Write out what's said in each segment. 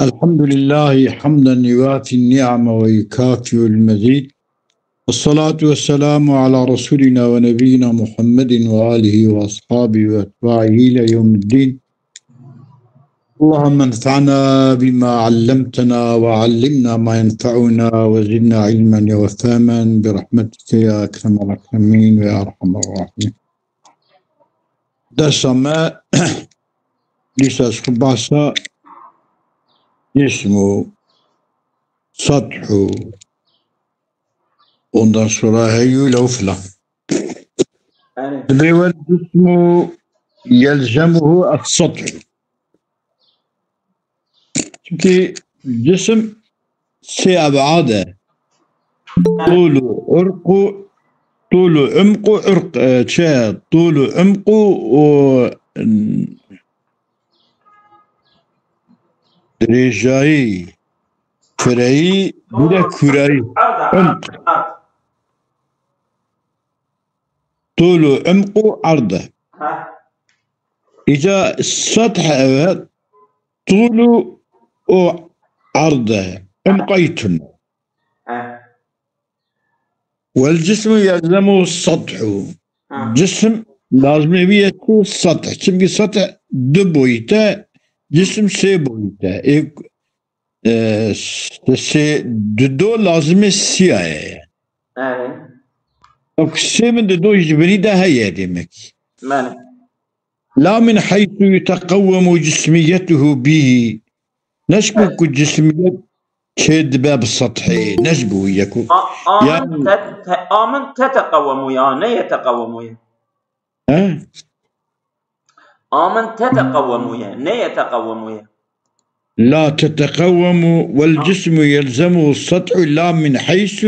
الحمد لله حمدا يوافي النعم ويكافئ المزيد، والصلاة والسلام على رسولنا ونبينا محمد وآله وأصحابه وأتباعه إلى يوم الدين. اللهم انفعنا بما علمتنا وعلمنا ما ينفعنا وزدنا علما وفهما برحمتك يا أكرم الأكرمين ويا أرحم الراحمين. درس ما لسه خباسة اسمه سطح. Ondan sonra heyyule ufla. Ve cismu yelzemuhu as-satr. Çünkü cisim ab'ade. Tulu umku tulu umku o dereceyi küreyi bir de küreyi. طول عمقه عرضه. إذا السطح طوله وعرضه عمقيتن، والجسم يلزمه السطح. جسم لازم يكون السطح، çünkü سطح دو boyuta، جسم سه boyuta. دو لازم siyah. أقسم دو جبري ده هي ديمك. لا من حيث يتقوم جسميته به، نشبك جسمية كد باب السطحي نشبه يكون آمن تتقوم يعني يتقوم يعني آمن تتقوم يعني يتقوم لا تتقوم، والجسم يلزمه السطح لا من حيث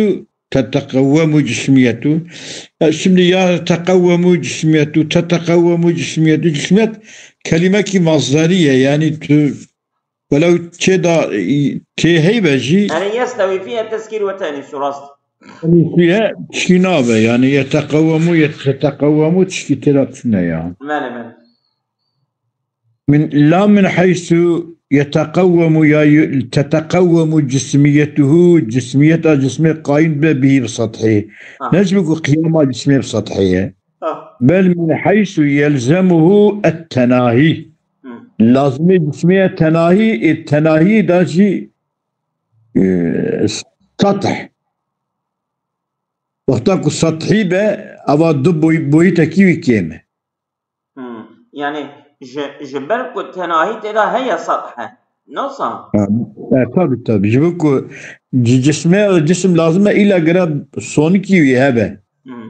تتقوم جسميته. Şimdi ya tekavvemu cismiyeti, tetekavvemu cismiyeti, cismiyet kelime ki mazdariye, yani ولو كذا تهيبجي يعني يستوي فيها التسكير والتأنيث شو رصد؟ يعني فيها شنابة، يعني يتقوم تشكي تلاتنا يعني من لا من حيث يتقوم تتقوم جسميته، جسمية قائم به بسطحه. نجبك قيامة جسمية بسطحية، بل من حيث يلزمه التناهي. لازم جسمية تناهي، التناهي داجي سطح. وقتاك السطحي به أبا دب بويتا كيوي كيمة. يعني جبلك التناهي تدا هي سطحة نصا. tabii جبكو جسم لازم إلى قراب سونيكي ويهبه.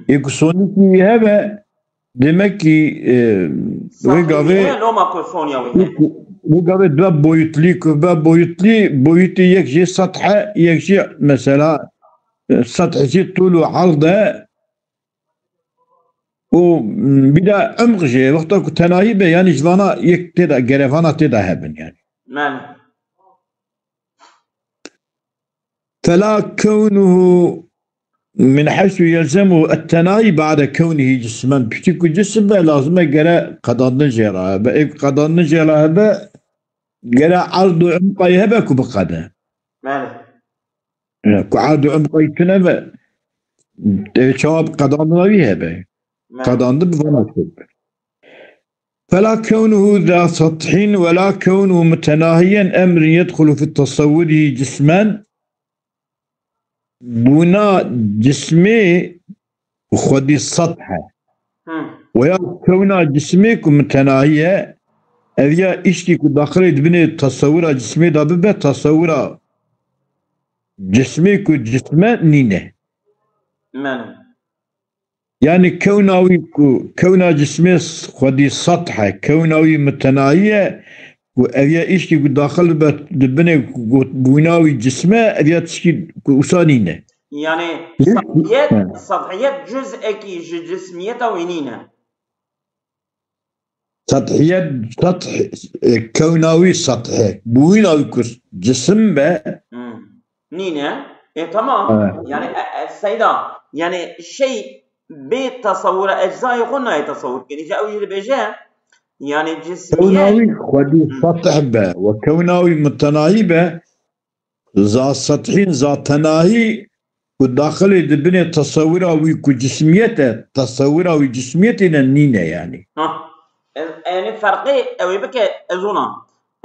يكو سونيكي ويهبه demek ki وقابل دوا بويتلي يكشي سطحة، يكشي مثلا سطح طوله عرضه وبدا عمق شيء وقتك تناهي به، يعني جوانا يك تدا جرفانا تدا هبن يعني. فلا كونه من حيث يلزمه التناهي بعد كونه جسما، بشكل جسم لازم جرى قدرنا جرى قدرنا جرى هذا جرى عرض عمقه يهبك بقدر. عرض عمقه يتنبه شاب قدرنا يهبه قدرنا بفناسب. فلا كونه ذا سطح ولا كونه متناهيا أمر يدخل في التصور جسما. بنا جسمي وخدي السطحة ويا كونا جسمي متناهية، أذيا إشتي داخل بني تصور جسمي دابا تصور جسمي جسمه نينه. يعني كونا جسمي خدي السطحة كوناوي متناهية، وأذيا إشتي داخل بني بناوي جسمه أذيا تشكي وصانينه. يعني سطحيات جزء كي جسميته وينينه. سطحيات سطح كوناوي سطحي بويناوي جسم به نينه. تمام. يعني السيدة يعني شيء بيت تصور أجزاء يخلنا يتصور كني جاء يجي بيجا يعني جسميات كوناوي خدي سطح به وكوناوي متناهي ذا سطحين ذا تناهي وداخل دبني تصوره وجسميته تصوره وجسميته النينة يعني يعني فرقي أو بك أظن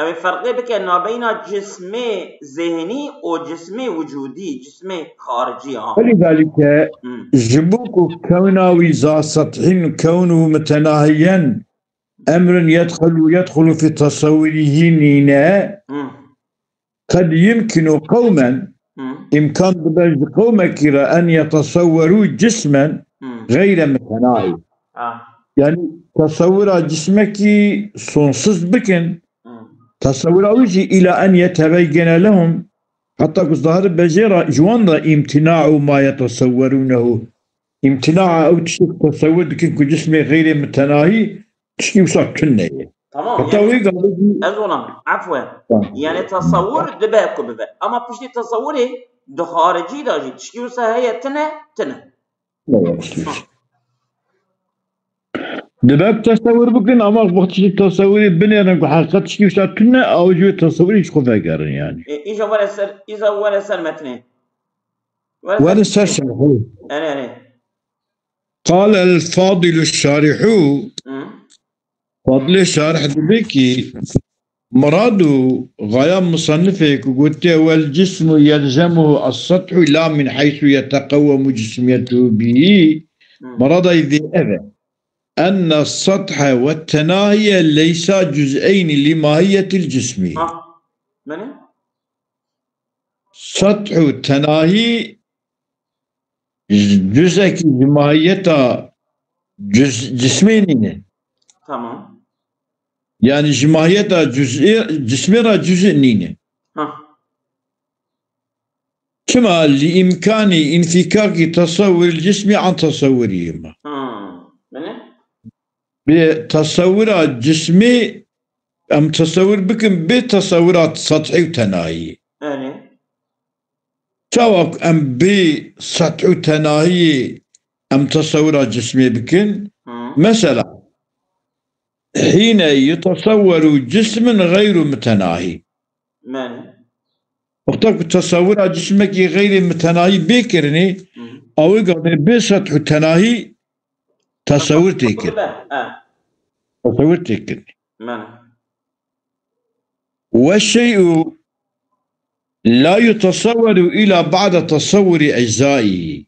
أو فرقي بك ما بين جسمي ذهني وجسمي وجودي جسمي خارجي ولذلك جبوك كوناوي ذا سطحين كونه متناهيا أمر يدخل في تصوره نينة قد يمكن قوما إمكان ببجد قومك أن يتصوروا جسما غير متناهي يعني تصور جسمك صنصص بكن تصور إلى أن يتبين لهم حتى ظهر بجيرة جوان امتناع ما يتصورونه امتناع أو تصور بكن جسم غير متناهي تشكي وصار كنه تمام يعني أظن عفوا يعني تصور دباكو ببا أما بشتي تصوري ده خارجي داجي تشكي وصار هي تنه دباك تصور بكن أما وقت تصوري بني أنا حقيقة تشكي وصار كنه أو جو تصوري شخو فاقر يعني إذا ولا سر متنه ولا سر شرحه أنا قال الفاضل الشارح فضل الشارح دبيكي مرادو غاية مصنفك قلت والجسم يلزمه السطح لا من حيث يتقوم جسميته به مراد إذا أبا أن السطح والتناهي ليس جزئين لماهية الجسم سطح التناهي جزء لماهية جسمين تمام يعني جماهيتها جسمها جزء نينة كما لإمكان انفكاك تصور الجسم عن تصورهما بتصور الجسم أم تصور بكم بتصورات سطحي وتناهي سواء أم بسطح وتناهي أم تصورات جسمي بكم مثلا حين يتصور جسم غير متناهي وقتك تصور جسمك غير متناهي بكرني أو يقول بسطح تناهي تصور تكرني والشيء لا يتصور إلا بعد تصور أجزائه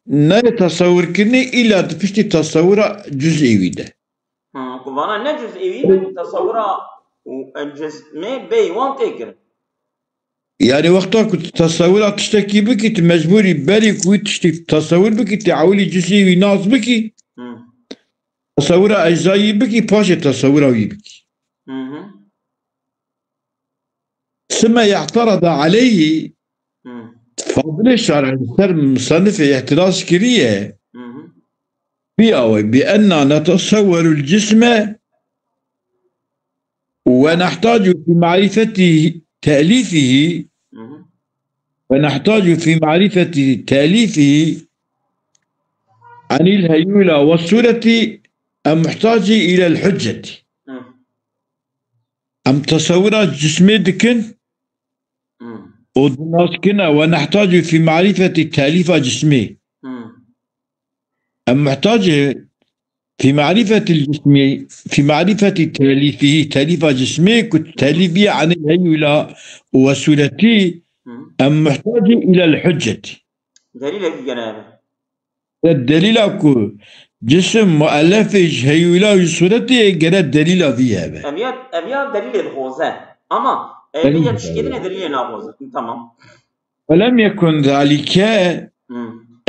لا يتصور كني إلا تفشتي تصور جزئي ويده وانا نه جزئي تصور الجسم بي وان تكر يعني وقتها كنت تصور تشتكي بك مجبوري بالك وتشتكي تصور بك تعولي جزئي ناس بك تصور أجزائي بك باشا تصور بك ثم يعترض عليه فضل الشارع مصنف اعتراض كريه بأن نتصور الجسم ونحتاج في معرفة تأليفه عن الهيولة والصورة أم محتاج إلى الحجة أم تصور الجسم دكن ودناسكنا ونحتاج في معرفة تأليف جسمه أم محتاج في معرفة الجسم في معرفة تأليف جسمه كتأليفية عن الهيولة وسورته أم محتاج إلى الحجة دليل جنابه الدليل أكو جسم مؤلف هيولة وسورته جرى الدليل فيها أبيات دليل الخوزة أما هي تشكيلنا دليل ناقوزة تمام ولم يكن ذلك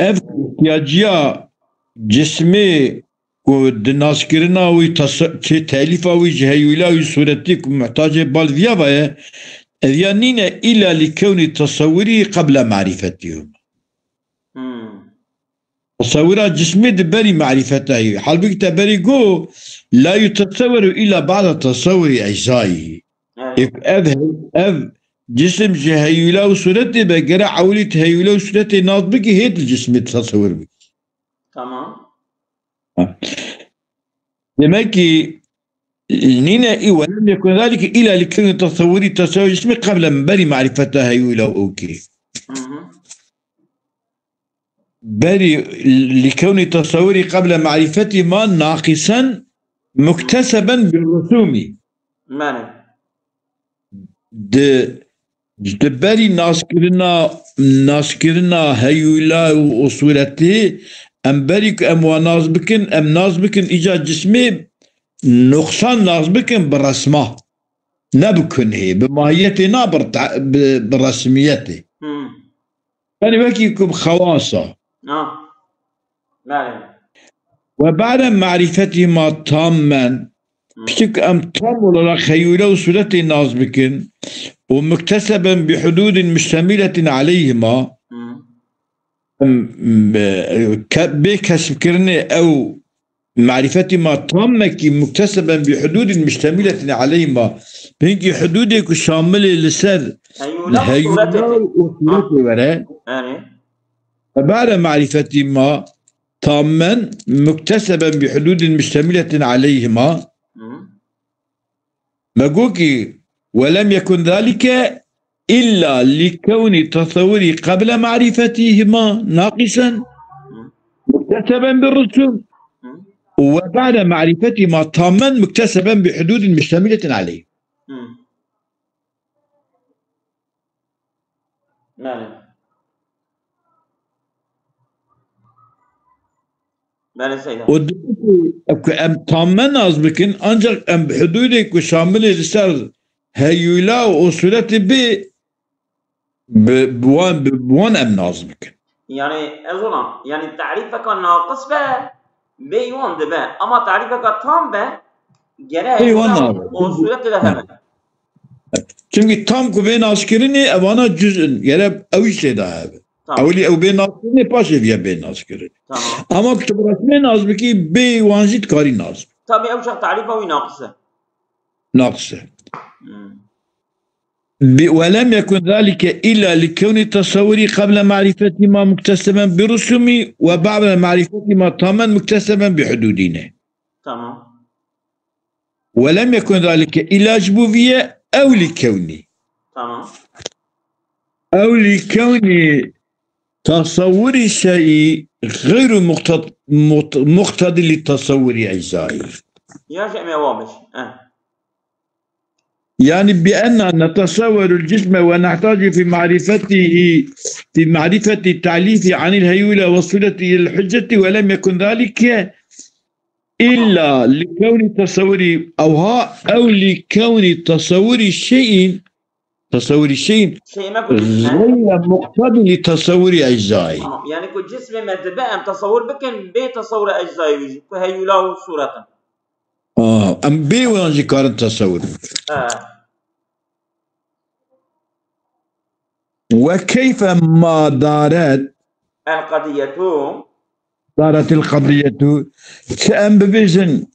احتياجيا جسمي والناس كرنا وتأليفه وجهيولا وصورتك محتاجة بالفيا بايا أذيانين إلا لكون تصوره قبل معرفته تصور جسمي دبري معرفته حال بك تبري جو لا يتصور إلا بعد تصور أجزائه أذ جسم جهيولا وصورته بقرا عولي تهيولا وصورته ناس بك هيت الجسم تصور بك تمام demek ki نينا ولم يكن ذلك إلا لكون تصوري تساوي جسمي قبل من بري معرفتها يولا أوكي بري لكون تصوري قبل معرفتي ما ناقصا مكتسبا بالرسوم بري ناسكرنا هيولا وصورته أم بريك أم ونازبكن أم نازبكن إيجاد جسمي نقصان نازبكن بالرسمة نبكن هي بماهيته بالرسميته يعني بكيكم خواصة وبعد معرفتهما تاما بشك أم تام ولا خيولة وصورته نازبكن ومكتسبا بحدود مشتملة عليهما بكسب كرني أو معرفتي ما تامك مكتسبا بحدود مشتملة عليهما بينك حدودك شاملة لسر هيولا وصورته وراء بعد معرفتي ما تاما مكتسبا بحدود مشتملة عليهما مقوكي ولم يكن ذلك إلا لكون تصوري قبل معرفتهما ناقصا مكتسبا بالرسوم وبعد معرفتهما تاما مكتسبا بحدود مشتملة عليه. أم تاما نازبكن أنجل أم بحدودك وشاملة لسر هيولا وصورتي بوان أم نازبكن يعني أظن يعني تعريفك ناقص به بيوان دبا أما تعريفك تام به جرى وصورتي لهم çünkü tam kubey naskirini evana cüzün yere evişle daha abi. Avli ev bey naskirini paşeviye bey naskirini. Ama kütüphanesine nazmi ki bey vanjit kari nazmi. Tabii ev şak tarife ve naksı. Naksı. ولم يكن ذلك إلا لكون تصوري قبل معرفتهما مكتسبا برسومي وبعد معرفتهما تاما مكتسبا بحدودنا. تمام. ولم يكن ذلك إلا جبوفية أو لكوني. تمام. أو لكوني تصور الشيء غير مقتضي لتصور أجزائه. يا شيء ما واضح. يعني بأن نتصور الجسم ونحتاج في معرفة التعليف عن الهيولة والصلة إلى الحجة ولم يكن ذلك إلا لكون تصور أو لكون تصور الشيء غير مقتضي لتصور أجزائه. يعني كل جسم ما تبقى تصور بكن بتصور أجزائه كهيولة وصورة. أم بي ونجي كارن تصور. وكيف ما دارت القضية كأم ببيجن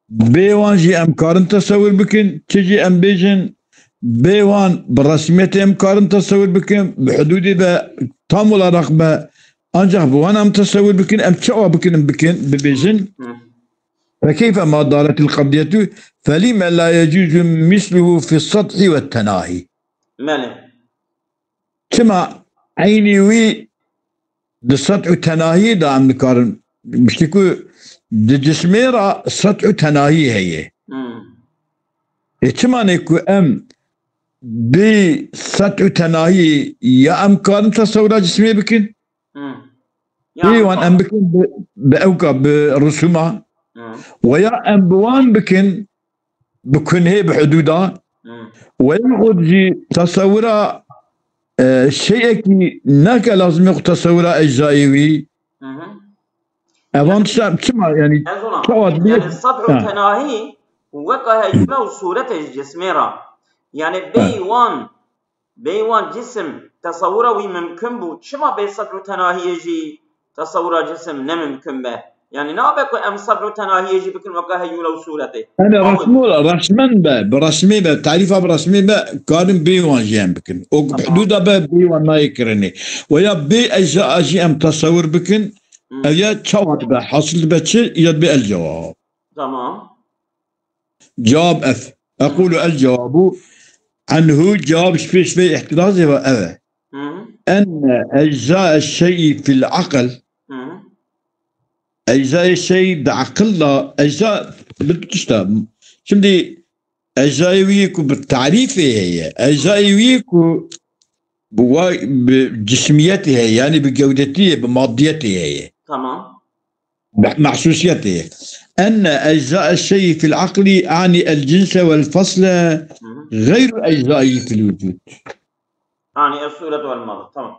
بيوانجي أم كارن تصور بكن تجي أم بيجن بيوان برسمية أم كارن تصور بكن بحدود تام ولا رقبة أنجح بوان أم تصور بكن أم تشوى بكن ببيجن فكيف ما دارت القضية فلما لا يجوز مثله في السطح والتناهي. كما عيني وي السطح والتناهي دا عم نقارن بشتكو الجسميرة السطح والتناهي هي. كما نيكو أم بسطح والتناهي يا أم كارن تصورات جسمية بكن وان أم بكن بأوكا برسومها ويا أم بوان بكن هي بحدودها ويأخذ جي تصورا شيء كي ناك لازم ياخذ تصورا أجزائي أفان كما يعني يعني السطح التناهي وقع هيجمع صورة الجسميرة يعني بي1 جسم تصوره وممكن بو كما بالسطح التناهي يجي تصور جسم نممكن به يعني نابك أم سطح تناهي يجي بكل وقع هيولا وصورته. أنا رسمن برسمي تعريفها برسمي كارن بي1 جيم بكن وحدودها بي1 ما يكرني ويا بي أجي أم تصور بكن يا تشوت حاصل بتشي يد بالجواب. tamam. جواب اف. اقول الجواب عنه جواب شوي احترازي وأبا أن أجزاء الشيء في العقل أجزاء الشيء بعقل أجزاء بتشتغل شمدي أجزاء ويكو بالتعريف هي أجزاء ويكو بجسميته يعني بجودته بماديته هي تمام محسوسيته أن أجزاء الشيء في العقل يعني الجنس والفصل غير أجزائه في الوجود يعني الصورة والماضي تمام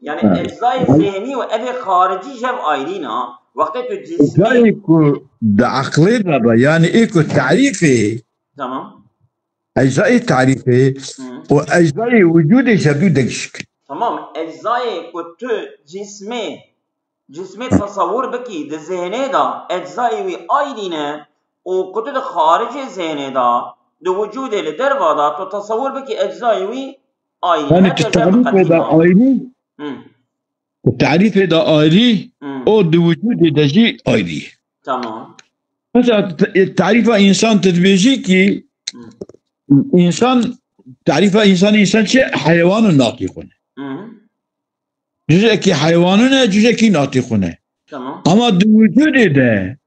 يعني أجزاء الذهني وأدي خارجي جاب آيرينا وقت الجسمي إيكو بعقلنا يعني إيكو تعريفه تمام أجزاء تعريفه وأجزاء وجوده شدود شكل تمام أجزاء كنت جسمي تصور بكي ده ذهني دا أجزاء وآيرينا وكنت خارج الذهني دا ده وجوده لدربا دا تصور بكي أجزاء وآيرينا يعني التعريف هذا آيري التعريف هذا آيري أو ده وجوده ده شيء آيري تمام مثلا تعريف إنسان تدبيجيكي إنسان تعريف إنسان شيء حيوان ناطق جزء حيواننا جزء ناطقنا تمام أما وجود ده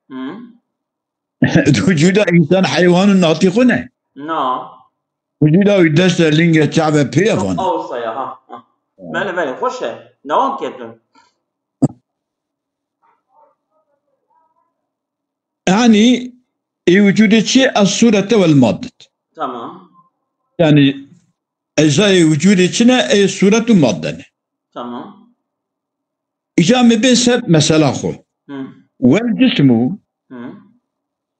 وجود إنسان حيوان ناطقنا نعم وجوده يدرس لينجا شعب بيفون أو صيا ها ماله خوشه نوام كده يعني وجود شيء الصورة والمادة تمام يعني أجزاء وجود شنا أي صورة مادة تمام إذا ما بين سب مسألة خو والجسم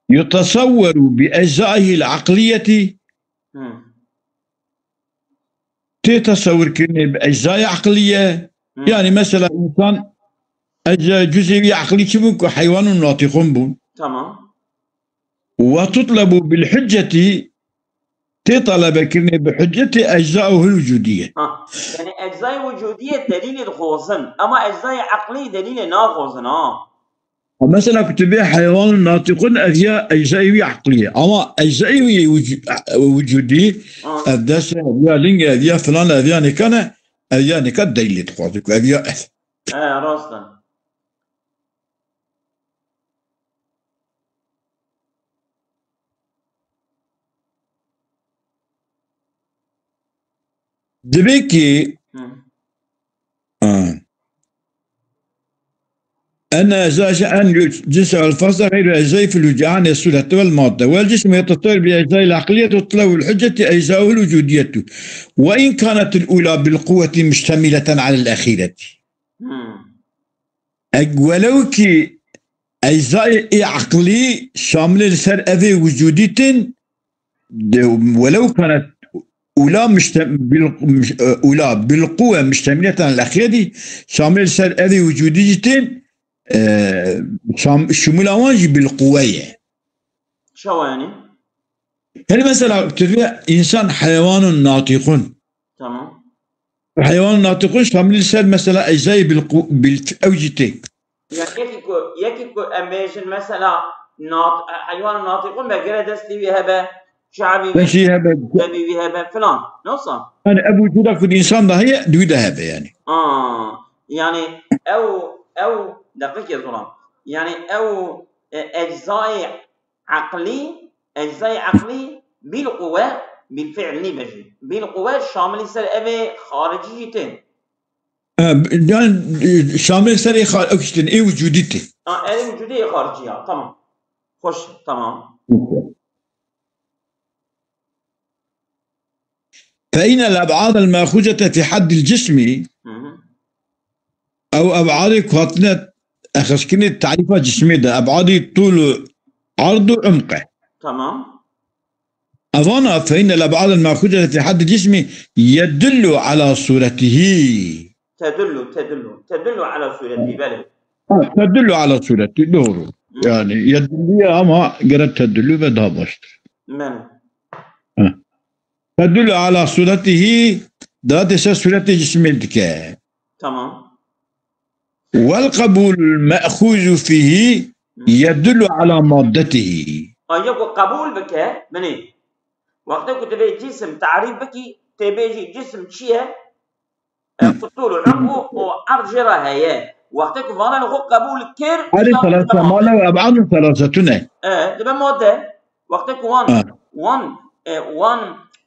يتصور بأجزائه العقلية تتصور كني بأجزاء عقلية يعني مثلا إنسان أجزاء جزئية عقلية شبك حيوان ناطق بون تمام وتطلب بالحجة تطلب كني بحجة أجزائه الوجودية يعني أجزاء وجودية دليل الخوصن أما أجزاء عقلية دليل ناخوصن مثلا كتبه حيوان ناطق أجزاء أجزائه عقلية أما أجزائه وجودية أدرس أبيا لينج أبيا فلان أبيا نكنا أبيا نكنا دليل تقاطك أبيا راستا دبيكي أن أجزاء الجنس والفصل غير أجزاء في الوجعان الصلة والمادة والجسم يتطور بأجزاء العقلية تطلب الحجة أجزاءه الوجودية وإن كانت الأولى بالقوة مشتملة على الأخيرة ولو كي أجزاء عقلي شاملة لسر أذي وجودية ولو كانت أولى بالقوة مشتملة على الأخيرة شاملة لسر أذي وجودية شمول أوانجي بالقوية شو يعني؟ يعني مثلا تبع إنسان حيوان ناطق تمام حيوان ناطق شامل لسر مثلا أجزاء بالأوجتين يعني يكيكو أميشن مثلا حيوان ناطق بقرة دستي بيهبه شعبي بيهبه فلان نصا يعني أبو جدا كل إنسان ده هي دوده هذا يعني يعني أو دقيق يا ظلام يعني أو أجزاء عقلي بالقوة بالفعل نبجي بالقوة شامل سر أبي خارجيتين يعني شامل سر خارجيتين إيه وجوديتين إيه وجودية خارجية تمام خوش تمام فإن الأبعاد المأخوذة في حد الجسم أو أبعاد كواتنة أخذ تعريفها جسمي ده أبعاد طول عرض وعمقه تمام أظن فإن الأبعاد المأخوذة في حد الجسم يدل على صورته تدل على صورته بله تدل على صورته دور يعني يدل أما قرأت تدل بدها بشتر تدل على صورته ذات صورة جسمك تمام والقبول المأخوذ فيه يدل على مادته. يقول قبول بك مني وقت تبي جسم تعريف بكي تبي جسم شيء طول عمره وأرجره هي وقتك فانا لو قبول كير هذه ثلاثة ما له أبعاد ثلاثة تبى مادة وقتك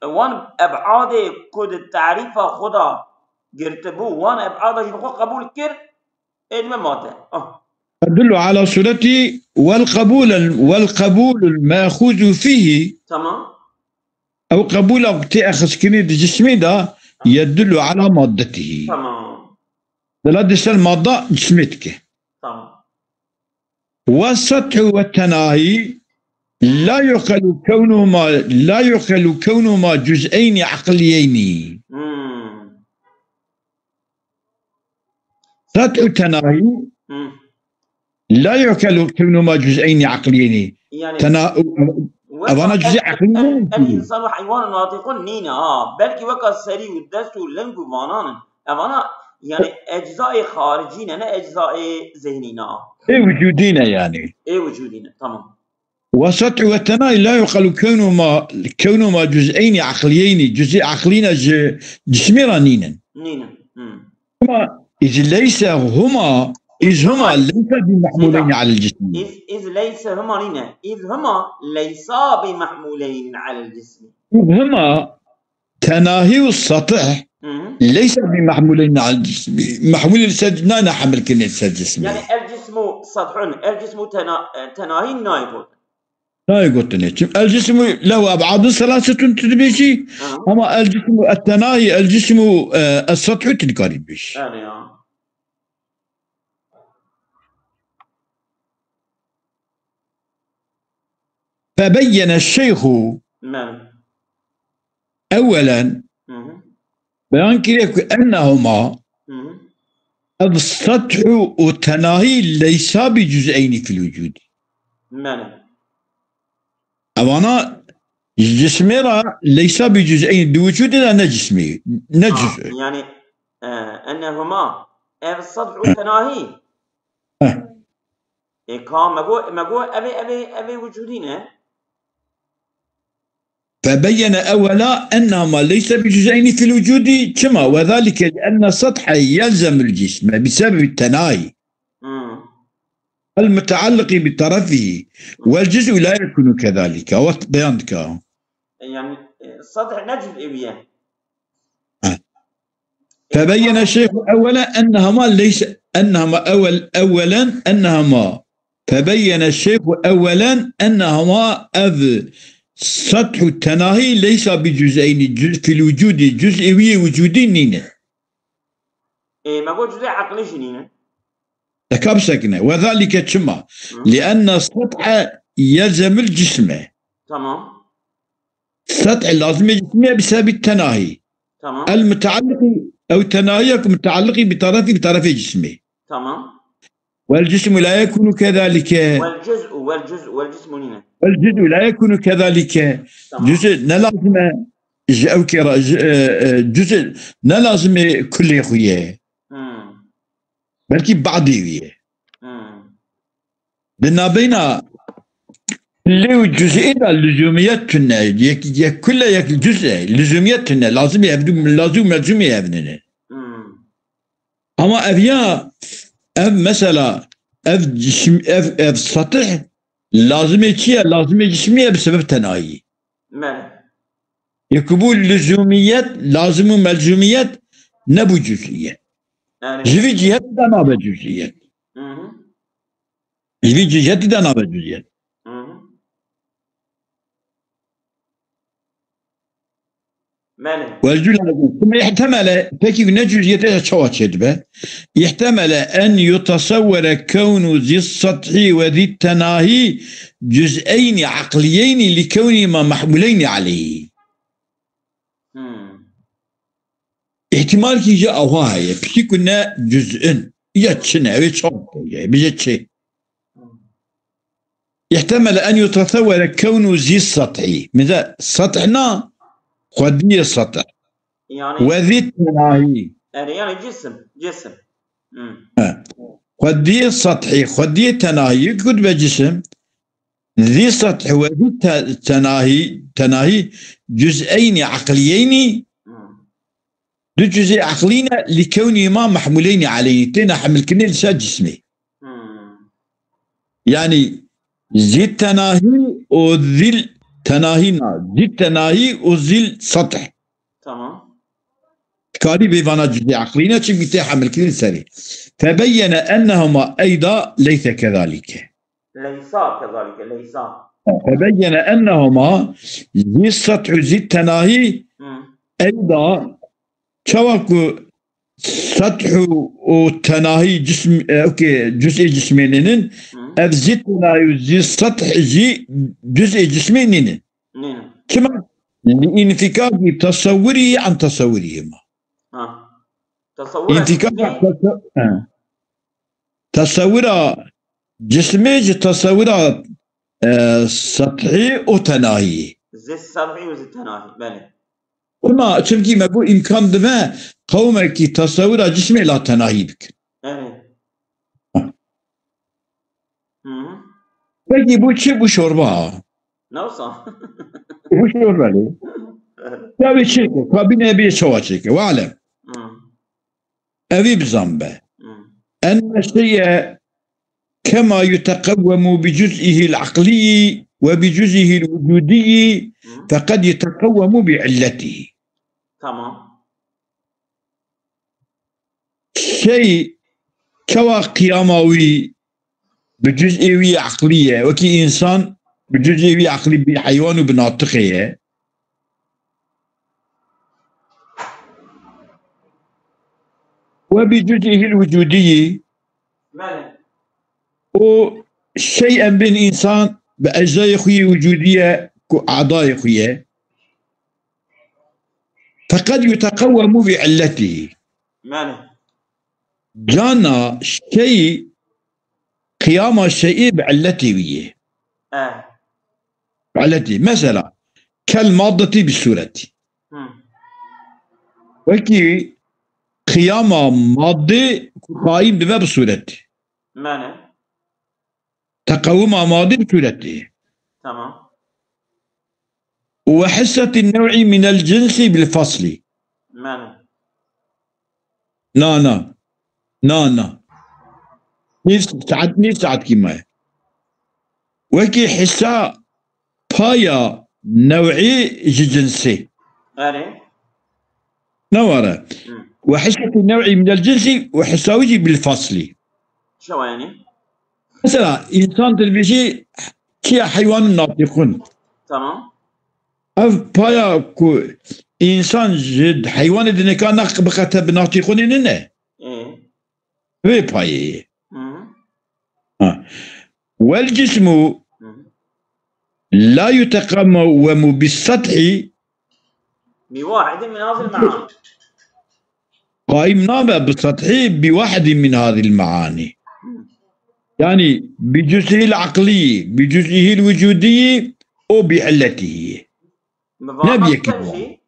وان أبعاد كود التعريف خدا قرتبو وان أبعاد شنو قبول كير تبى مادة تدل على صورته والقبول المأخوذ فيه تمام أو قبول وقت أخذ كنيد جسمي ده يدل على مادته. تمام ثلاثة المادة جسمتك. تمام والسطح والتناهي لا يخل كونهما جزئين عقليين. سطح التناهي لا يخل كونهما جزئين عقليين. يعني أنا جزء عقلي. الإنسان وحيوان ناطقون نينا بلكي وكا سري ودست ولنجو فانان أنا يعني أجزاء خارجين أنا أجزاء ذهنينا وجودينا يعني وجودينا تمام. والسطح والتناهي لا يخل كونهما جزئين عقليين جزء عقلينا جسمي رانينا إذ ليس هما ليس بمحمولين على الجسم. إذ ليس هما لنا إذ هما ليسا بمحمولين على الجسم. إذ هما تناهي السطح ليس بمحمولين على الجسم. محمول السجن حمل كلمة الجسم يعني الجسم سطح الجسم تناهي قلت الجسم له أبعاد ثلاثة تدبيشي أما الجسم التناهي الجسم السطح تذكري بيش. فبين الشيخ أولا بيان كيف أنهما السطح والتناهي ليس بجزئين في الوجود. أنا جسمي ليس بجزئين بوجود أنا جسمي نجس يعني أنهما السطح والتناهي كان مقو أبي وجودين. فبين أولا أنهما ليس بجزئين في الوجود كما وذلك لأن السطح يلزم الجسم بسبب التناهي المتعلق بطرفه والجزء لا يكون كذلك. بيانك يعني السطح نجم إبيه. فبين الشيخ أولا فبين الشيخ أولا أنهما سطح التناهي ليس بجزئين في الوجود جزئي وجودي نينه. ما قلت جزء عقلي شنينه تكاب سكنه وذلك كما لأن السطح يلزم الجسم. تمام. السطح لازم الجسم بسبب التناهي. تمام. المتعلق أو التناهي بتعلق بطرف جسمه. تمام. والجسم لا يكون كذلك. والجسم نينه. والجزء لا يكون كذلك. جزء لازم جزء لازم كل خويه بلكي بعضي بنا بين اللي جزئين اللزومياتنا كل جزء لزومياتنا لازم يبدو اما ابيا مثلا سطح لازم جسمية بسبب تناهي. يكبول لزوميات لازم ملزوميات نبو جزئيات. جوي جهات دا نابا جزئيات. جوي جهات دا نابا جزئيات. والجل ثم يحتمل فكيف نجزيته شواتشد يحتمل أن يتصور كون ذي السطح وذي التناهي جزئين عقليين لكونهما محمولين عليه. احتمال كي جاء هواية بكي كنا جزء يتشنع ويتشوف بيجتشي. يحتمل أن يتصور كون ذي السطح مثل سطحنا خدية السطح يعني وذي التناهي يعني جسم خدية سطحي خدية تناهي كتب جسم ذي سطح وذي تناهي جزئين عقليين دو جزء عقلين لكونهما محمولين عليه تينا حمل كني لسا جسمي يعني ذي التناهي وذي التناهينا ذي التناهي وذي السطح تمام كاري بيفانا جزء عقلين شكي تحمل كني لسا فبين أنهما أيضا ليس كذلك ليس كذلك ليس فبين أنهما ذي السطح ذي التناهي أيضا شواكو سطح والتناهي جسم اوكي جزء جسمين ذي التناهي وذي السطح جزء جسمين كما لانفكاك تصوره عن تصورهما انفكاك تصور جسمي تصور سطحي وتناهي زي السطحي وزي التناهي بله وما تشمكي ما بقول إمكان دماء قومك تصور جسمي لا تناهي بك بقي بو چه بو شوربا نوصا بو شوربا لي تابي شيكي كابين أبي شوا شيكي وعلم أبي بزنبه أن الشيء كما يتقوم بجزئه العقلي وبجزئه الوجودي فقد يتقوم بعلته تمام شيء كوا قياموي بجزئية عقلية وكي إنسان بجزئية عقلية بحيوان وبناطقية وبجزئه الوجودي وشيئا بين إنسان بأجزاء خوية وجودية أعضاء خوية فقد يتقوم بعلته جانا شيء قيام الشيء بعلته ويه بعلته مثلا كالمادة بالصورة وكي قيام مادة قائم بما بالصورة تقوم مادة بصورته تمام وحصة النوع من الجنس بالفصل نا نيف ساعت كيما وكي حصة بايا نوعي جنسي نوارا وحصة النوع من الجنس وحصاوجي بالفصل شو يعني؟ مثلا إنسان تلبيشي كي حيوان ناطقون تمام اف بايا كو انسان جد حيوان دني كان بقته بناطقون انه في باي والجسم لا يتقوم بالسطح بواحد من هذه المعاني قائم نابع بالسطح بواحد من هذه المعاني يعني بجزئه العقلي بجزئه الوجودي أو بعلته نبي كده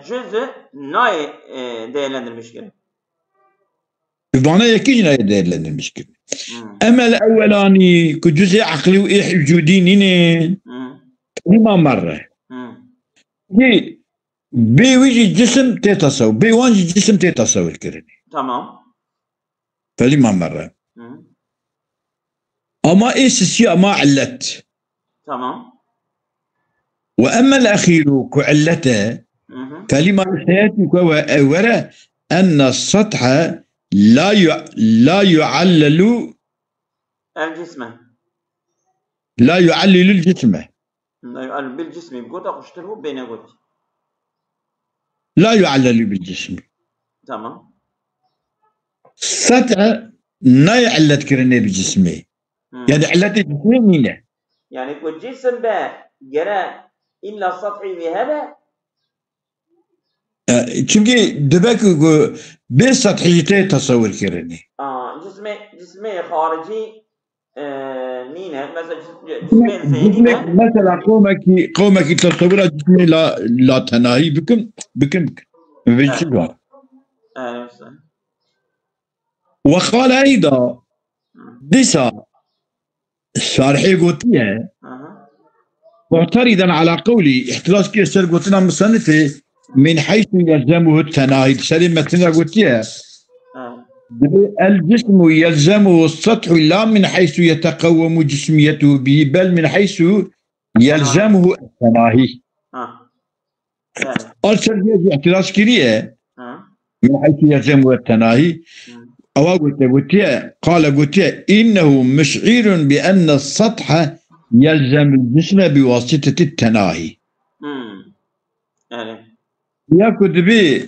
جزء ناي değerlendirme المشكلة بمعنى يكيد ناي değerlendirme المشكلة أما الأولاني كجزء عقلي ووجودي نين لما مرة هي بيوجي جسم تتصور بيوانجي جسم تتصور كرني تمام فلما مرة أما إيش الشيء ما علت تمام وأما الأخير كعلته فلما سيأتي وراء أن السطح لا يعلل الجسم لا يعلل الجسم لا يعلل بالجسم بقول أقشتره بين قلت لا يعلل بالجسم تمام السطح لا يعلت كرني بجسمه يعني علته جسمه مينه يعني الجسم بقى جرى إلا سطحي بهذا çünkü demek ki bir سطحيته تصور كرني جسمي خارجي نينه مثلا جسمي ذهني مثلا قومك تصور جسمي لا تناهي بكم بالشبه وقال أيضا ديسا الشارحي قوتيه معترضا على قولي احتراز كيسر قوتنا مصنفه من حيث يلزمه التناهي سلمة قوتيه الجسم يلزمه السطح لا من حيث يتقوم جسميته به بل من حيث يلزمه التناهي. أرسل اعتراض كريه من حيث يلزمه التناهي قال قوتيه إنه مشعر بأن السطح يلزم الجسم بواسطة التناهي. يا كتبي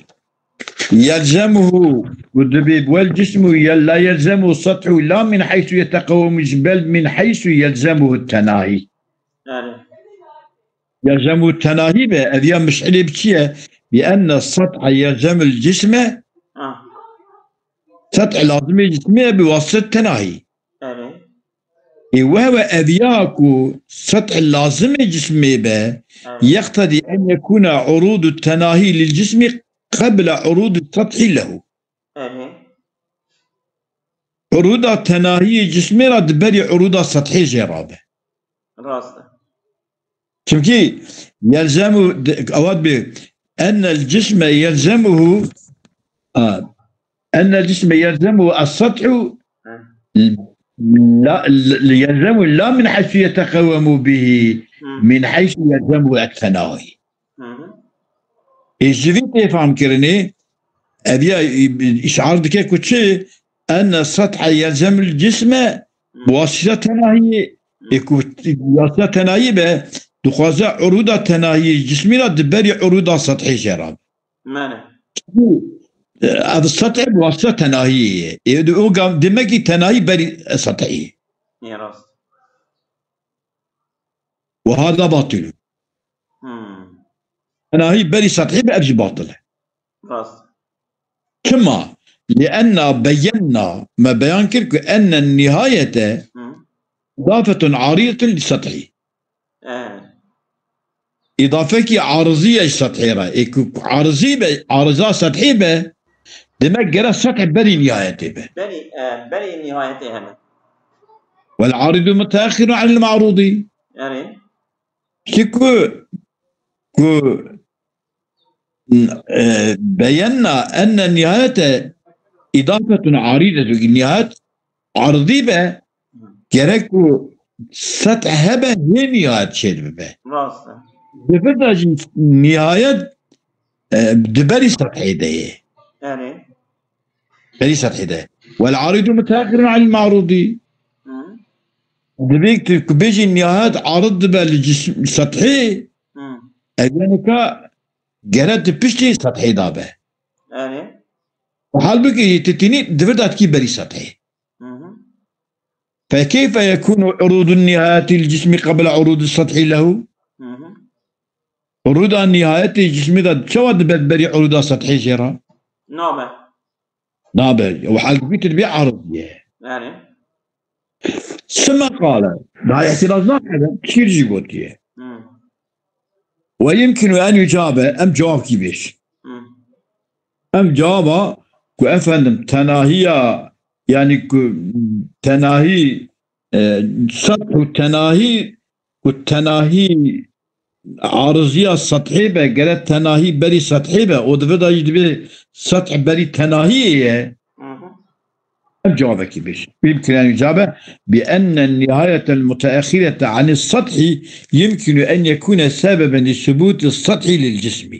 يلزمه كتبي والجسم لا يلزمه السطح لا من حيث يتقوم بل من حيث يلزمه التناهي. يلزم التناهي بأذيا مشعر بشيء بأن السطح يلزم الجسم سطح لازم الجسم بواسطة التناهي. وهو أذياك سطح اللازم جسمي به يقتضي أن يكون عروض التناهي للجسم قبل عروض السطح له. عروض التناهي جسمي رد بري عروض السطحي جرابه راسته شمكي يلزم أود به أن الجسم يلزمه أن الجسم يلزمه السطح لا يلزم لا من حيث يتقوم به من حيث يلزمه التناهي. إيش تفهم كرني أبي إشعار دكي كوتشي أن السطح يلزم الجسم بواسطة تناهي بواسطة تناهي به دخوازة عروض تناهي جسمي لا دبري عروض سطحي جراب. معنى هذا السطح بواسطة تناهي دمكي تناهي بري سطحي. يا راس وهذا باطل. تناهي بري سطحي بأبجي باطل. راس كما لأن بينا ما بيان كرك أن النهاية إضافة عارضة للسطحي. إضافة عارضية للسطحي عارضة سطحي به دمك جرى السطح بري نهايته به بري نهايته هنا والعارض متأخر عن المعروض يعني كو بينا أن النهاية إضافة عارضة النهاية عرضي به جركو سطح هبه هي نهاية شيء به بفرد نهاية دبري سطحي ده يعني بري سطحي ده والعارض متأخر عن المعروض دبيك بيجي النهاية عرض به للجسم سطحي أجانك جرت بشتي سطحي دابه يعني وحال بكي تتني دفردات كي بري سطحي فكيف يكون عروض النهايات الجسم قبل عروض السطح له؟ عروض النهايات الجسم ذا شو بري عروض السطح جرا؟ نابل وحال بكي تربيع عرضية يعني ثم قال ده اعتراضات هذا كثير جيبوتيه ويمكن أن يجاب أم جواب كيفيش أم جوابه كأفهم تناهي يعني تناهي سطح التناهي والتناهي عارضية سطحي به قالت تناهي بري سطحي به ودفدا يجب سطح بري تناهي أم جواب كيفيش يمكن أن يجاب بأن النهاية المتأخرة عن السطح يمكن أن يكون سببا لثبوت السطح للجسم.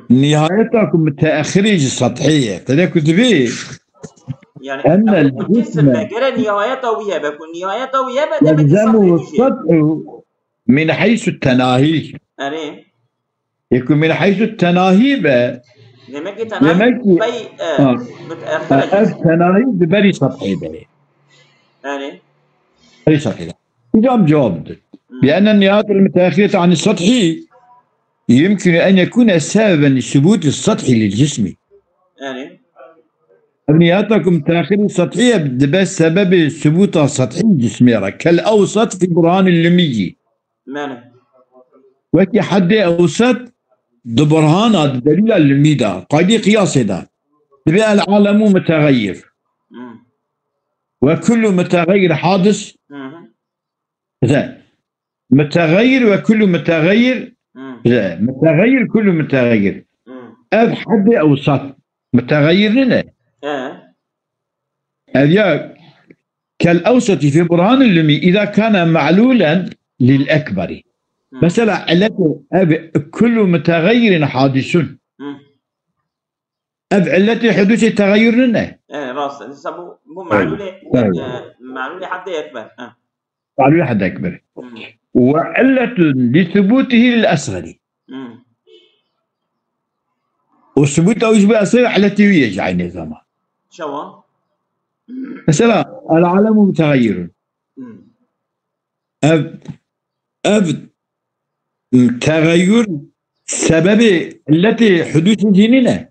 نهايتكم متأخرة السطحية فذلك تبي يعني أن الجسم غير نهايته وياه بكون نهايته وياه يلزمه السطح من حيث التناهي يكون من حيث التناهي لمكي تناهي متأخرة التناهي ببري سطحي به يعني بري سطحي جواب بأن النهاية المتأخرة عن السطحي يمكن أن يكون سببا لثبوت السطح للجسم يعني أبنياتكم تأخير السطحية بس سبب ثبوت السطحي الجسمي كالأوسط في برهان اللمي معنى وكي حد أوسط دبرهان الدليل اللمي ده قاعدة قياس ده تبقى العالم متغير وكل متغير حادث. زين. متغير وكل متغير. زين. متغير كل متغير. أب حد أوسط متغير لنا. أذياك كالأوسط في برهان اللمي إذا كان معلولا للأكبر. مثلا علته أب كل متغير حادث. أب علته حدوث التغير لنا. راس لسه مو معلولة. معلولة حد أكبر. معلولة حد أكبر. وعلة لثبوته للأصغر. وثبوته يشبه أصغر علته يجعل نظامه. شو؟ مثلا العالم متغير. أب تغير سبب التي حدوث جنينه.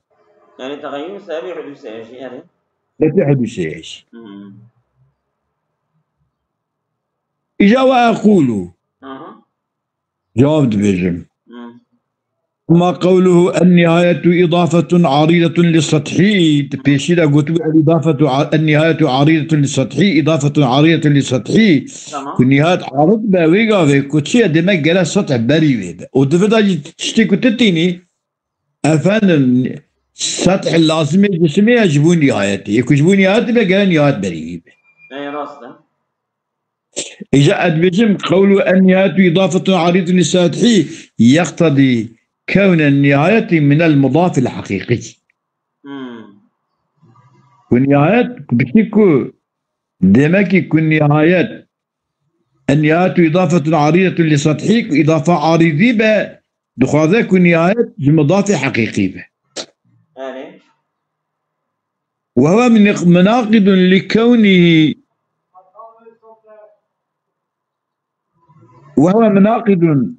يعني تغير سبب حدوث ايش يعني؟ التي حدوث ايش؟ إجا وأقول جواب بجم ما قوله النهاية إضافة عريضة للسطحي. تبيشيدا قلت النهاية عريضة للسطحي إضافة عريضة للسطحي. النهاية عرض بويقا في كوتشي دمك جلا سطح بري ويدا ودفدا تشتي كتتيني أفان السطح اللازم جسمي يجبون نهايتي يكجبون نهايتي بقى نهاية بري. أي راسته. إجا بجم قوله النهاية إضافة عريضة للسطحي يقتضي كون النهاية من المضاف الحقيقي. والنهاية بتكو دمكي كن نهاية النهاية إضافة عريضة لسطحي إضافة عارضي به دخاذا كن نهاية مضاف حقيقي به. وهو من مناقض لكونه وهو مناقض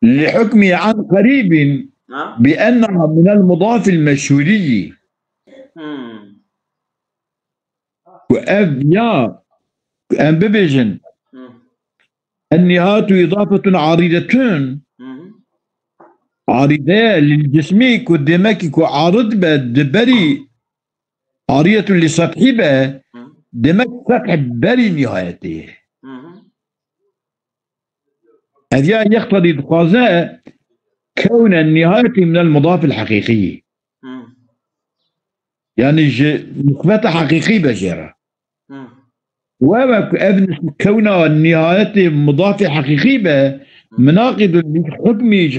لحكمه عن قريب بأنها من المضاف المشهوري. وأبيا أن ببجن النهاية إضافة عارضة عارضة للجسم كدمك كعارض بدبري عارضة لسطحي دمك سطح بري نهايته. هذا يقتضي دخازاء كون النهاية من المضاف الحقيقي. يعني نسبة حقيقي بجرة. وابن كون النهاية مضاف حقيقي مناقض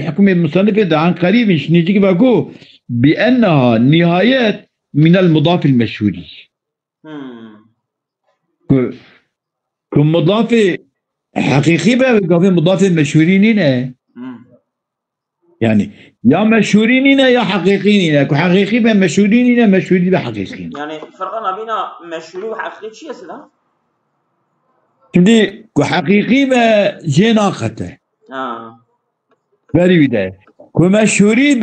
حكم المصنف عن قريب شنيجيك باكو بأنها نهايات من المضاف المشهوري. كمضاف حقيقي بقى مضاف المشهورين هنا. يعني يا مشهورين هنا يا حقيقيين هنا. حقيقي بقى مشهورين هنا مشهورين بقى حقيقيين. يعني فرقنا بين مشهوري وحقيقي شيء أصلا؟ كمدي حقيقي بقى جناقته. بري بداية. كمشهوري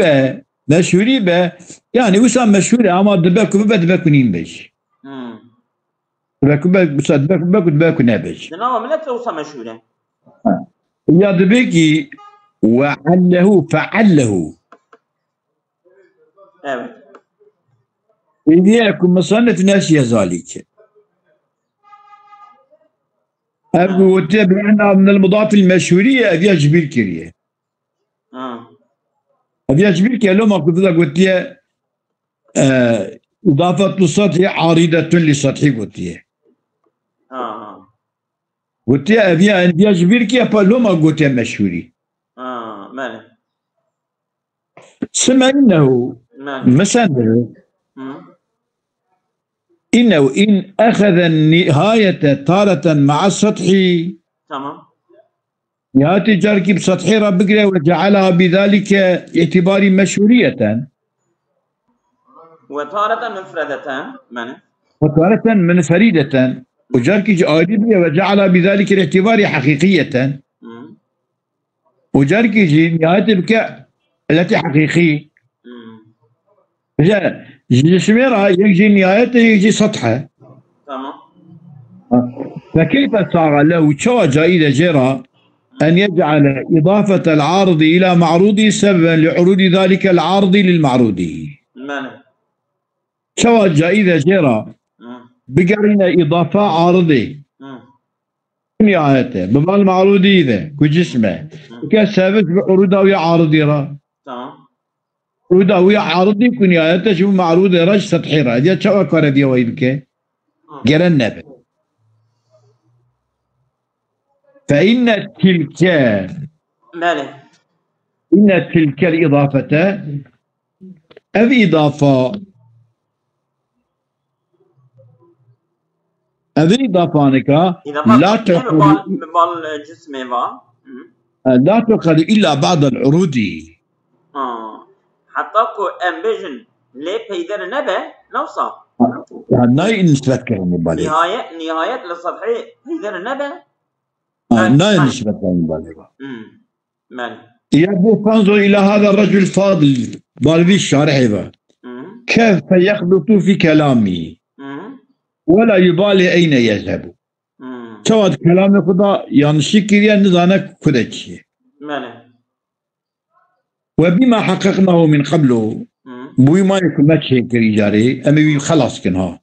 بقى يعني وسام مشهوري أما دباكو نيم بيش. دباكو نابش. لأنه ملك وسام مشهوري. يا دبيكي وعله فعله. إذاكم مصنف ناس ذلك. أبو بأنها من المضاف المشهورية أبي أجبر كريه. أبي أجبر كريه لو ما كنت قلت لي إضافة السطح عارضة للسطح قلت لي. قلت لي أبي أجبر كريه لو ما قلت لي مشهوري. ماله. سمع إنه مثلا إنه إن أخذ النهاية تارة مع السطح. تمام. نهاية جارك بسطح ربك وجعلها بذلك اعتبار مشهورية. وتارة منفردة. وتارة منفردة وجارك جارك وجعلها بذلك الاعتبار حقيقية. وجارك نهاية بك التي حقيقي. جسميرها يجي نهايته يجي سطحه. تمام. فكيف صار له شوجة إذا جرى أن يجعل إضافة العارض إلى معروضه سببا لعروض ذلك العارض للمعروض. شو جائزة جيرة بقرينا إضافة عارضة نهايته بمال معروضي ذا كجسمه كسبت بعروضه ويا عارضي را تمام عروضه ويا عارضي كنهايته شوف معروض رج سطحي را دي شو أكره دي ويبك قرن نبي فإن تلك ماله إن تلك الإضافة هذه إضافانك لا تقل إلا بعد العروض حتى كو امبيجن لي بيدر نبه نوصى ناي نسبة كلمة بالي نهاية للسطحي بيدر نبه ناي نسبة كلمة بالي مال يبدو فانظر إلى هذا الرجل الفاضل بالبي الشارح كيف يخلط في كلامي ولا يبالي أين يذهب سواد كلامي خدا ينشكر ينزانك خدتشي وبما حققناه من قبله بوي ما يكون ماتشي كريجاري أمي خلاص كنها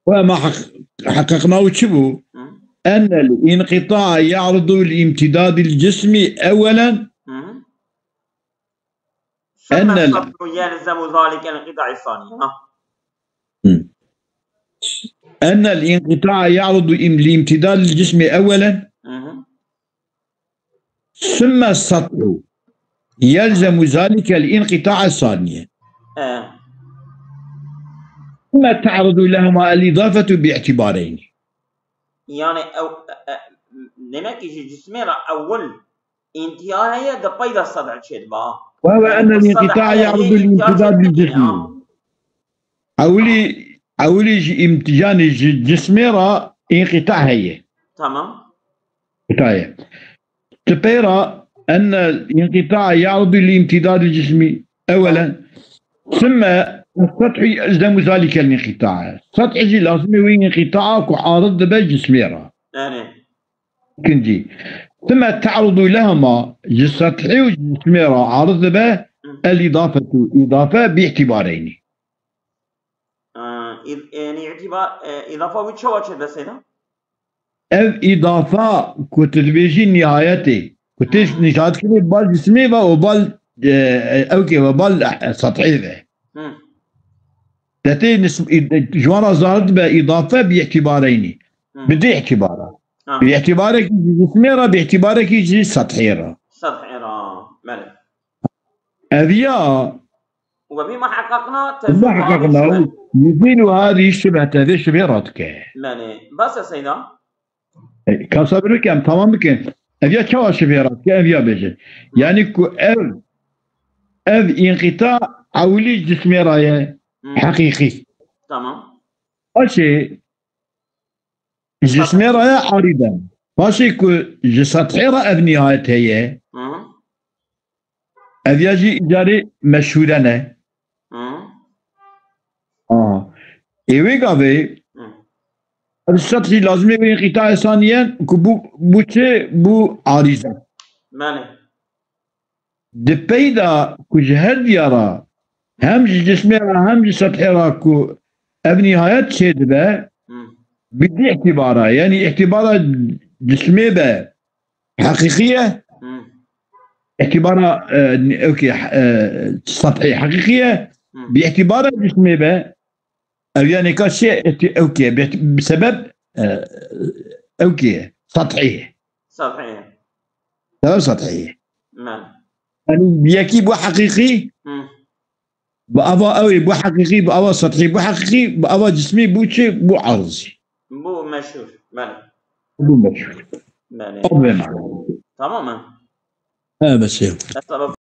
وما حققناه شبو أن الانقطاع يعرض الامتداد الجسمي أولا أن يلزم ذلك الانقطاع الثاني أن الانقطاع يعرض الامتداد الجسمي أولا ثم السطح يلزم ذلك الانقطاع الثاني ثم تعرض لهما الإضافة باعتبارين يعني نمك جسمي أول انتهاء هي دبيد السطح الشيء وهو أن الانقطاع يعرض الامتداد الجسمي أولي امتجان الجسمي را انقطاع هي تمام قطاع تبيرا أن الانقطاع يعرض الامتداد الجسمي أولا ثم السطح يلزم ذلك الانقطاع السطح لازم يكون انقطاعك وعارض بالجسمي را كنجي ثم تعرض لهما السطحي والجسمي را عارض به الإضافة إضافة باعتبارين يعني اعتبار إضافة وش وجه بس هنا؟ إضافة كتبيجي نهايتي كتيش نشاط كده بال جسمي وبال أوكي وبال سطحي ذا تتي جوانا زارت بإضافة باعتبارين بدي اعتبارات باعتبارك جسمي را باعتبارك يجي سطحي را ماله أذيا وبما حققنا يزيل هذه الشبهة هذه الشبهات ماله بس يا سيدا كان صبر كم تمام بكن أذيا شو الشبهات كأذيا بيجي يعني كو أذ انقطاع أولي جسمي راية حقيقي تمام أشي جسمي راية عارضا فاشي كو سطحي را أذ نهاية هي أذيا جي إجاري مشهورة إيوه قابي السطحي لازم يكون انقطاع ثانيا بو عارضة ماله دبيدا كجهد يرى هم جسمي هم سطحي راكو ابني هايات شيد به بدي اعتباره يعني اعتباره جسمي به حقيقية اعتباره اوكي سطحي حقيقية باعتباره جسمي به او يعني كشيء اوكي بسبب اوكي سطحي سبب سطحي يعني بيكي بو حقيقي بأبا أوي بو حقيقي بأبا سطحي بو حقيقي بأبا جسمي بو شيء بو عرضي بو مشهور بو مشهور تماما بس